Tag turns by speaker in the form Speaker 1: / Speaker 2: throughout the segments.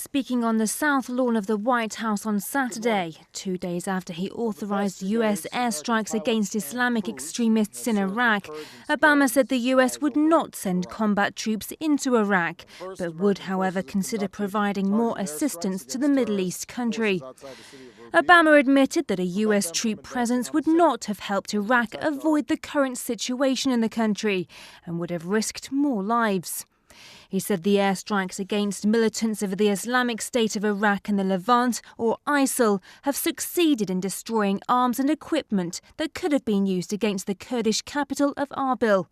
Speaker 1: Speaking on the South Lawn of the White House on Saturday, 2 days after he authorized US airstrikes against Islamic extremists in Iraq, Obama said the US would not send combat troops into Iraq, but would, however, consider providing more assistance to the Middle East country. Obama admitted that a US troop presence would not have helped Iraq avoid the current situation in the country and would have risked more lives. He said the airstrikes against militants of the Islamic State of Iraq and the Levant, or ISIL, have succeeded in destroying arms and equipment that could have been used against the Kurdish capital of Erbil.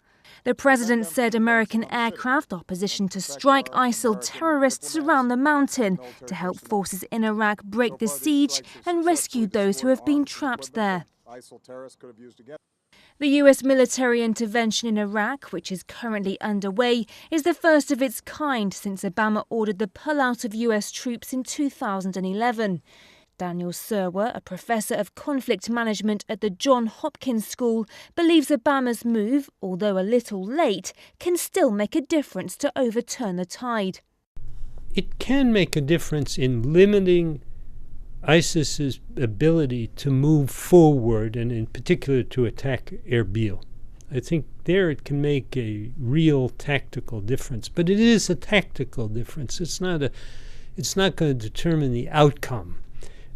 Speaker 1: The president said American aircraft are positioned to strike ISIL terrorists around the mountain to help forces in Iraq break the siege and rescue those who have been trapped there. The US military intervention in Iraq, which is currently underway, is the first of its kind since Obama ordered the pullout of US troops in 2011. Daniel Serwer, a professor of conflict management at the Johns Hopkins School, believes Obama's move, although a little late, can still make a difference to overturn the tide.
Speaker 2: It can make a difference in limiting ISIS's ability to move forward, and in particular to attack Erbil. I think there it can make a real tactical difference, but it is a tactical difference. It's not going to determine the outcome.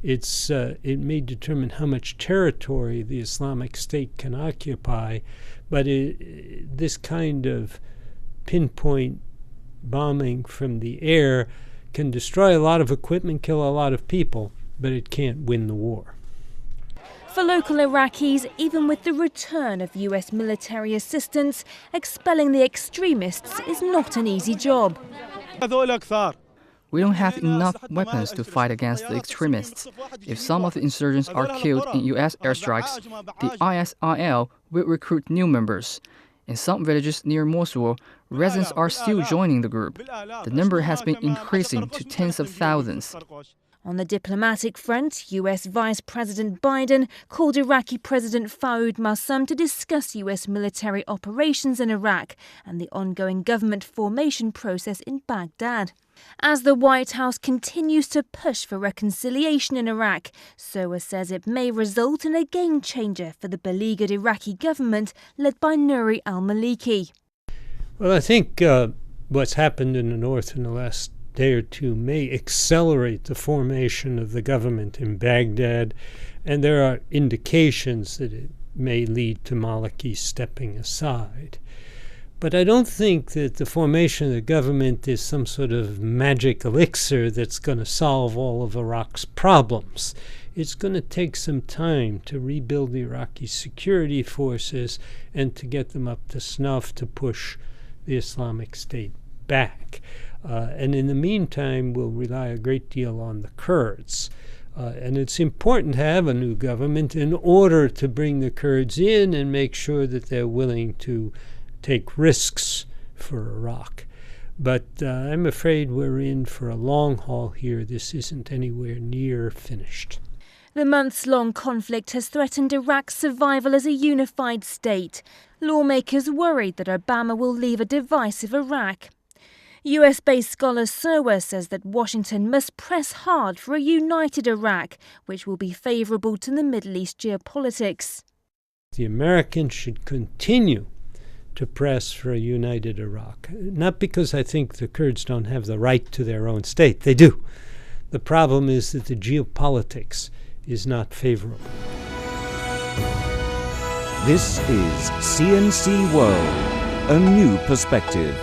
Speaker 2: It may determine how much territory the Islamic State can occupy, but this kind of pinpoint bombing from the air can destroy a lot of equipment, kill a lot of people, but it can't win the war.
Speaker 1: For local Iraqis, even with the return of US military assistance, expelling the extremists is not an easy job.
Speaker 3: We don't have enough weapons to fight against the extremists. If some of the insurgents are killed in US airstrikes, the ISIL will recruit new members. In some villages near Mosul, residents are still joining the group. The number has been increasing to tens of thousands.
Speaker 1: On the diplomatic front, US Vice President Biden called Iraqi President Fayed Massam to discuss US military operations in Iraq and the ongoing government formation process in Baghdad. As the White House continues to push for reconciliation in Iraq, Serwer says it may result in a game-changer for the beleaguered Iraqi government led by Nouri al-Maliki.
Speaker 2: Well, I think what's happened in the north in the last day or two may accelerate the formation of the government in Baghdad, and there are indications that it may lead to Maliki stepping aside. But I don't think that the formation of the government is some sort of magic elixir that's going to solve all of Iraq's problems. It's going to take some time to rebuild the Iraqi security forces and to get them up to snuff to push the Islamic State back. And in the meantime, we'll rely a great deal on the Kurds. And it's important to have a new government in order to bring the Kurds in and make sure that they're willing to take risks for Iraq. But I'm afraid we're in for a long haul here. This isn't anywhere near finished.
Speaker 1: The months-long conflict has threatened Iraq's survival as a unified state. Lawmakers worried that Obama will leave a divisive Iraq. US-based scholar Serwer says that Washington must press hard for a united Iraq, which will be favourable to the Middle East geopolitics.
Speaker 2: The Americans should continue to press for a united Iraq. Not because I think the Kurds don't have the right to their own state. They do. The problem is that the geopolitics is not favorable.
Speaker 4: This is CNC World, a new perspective.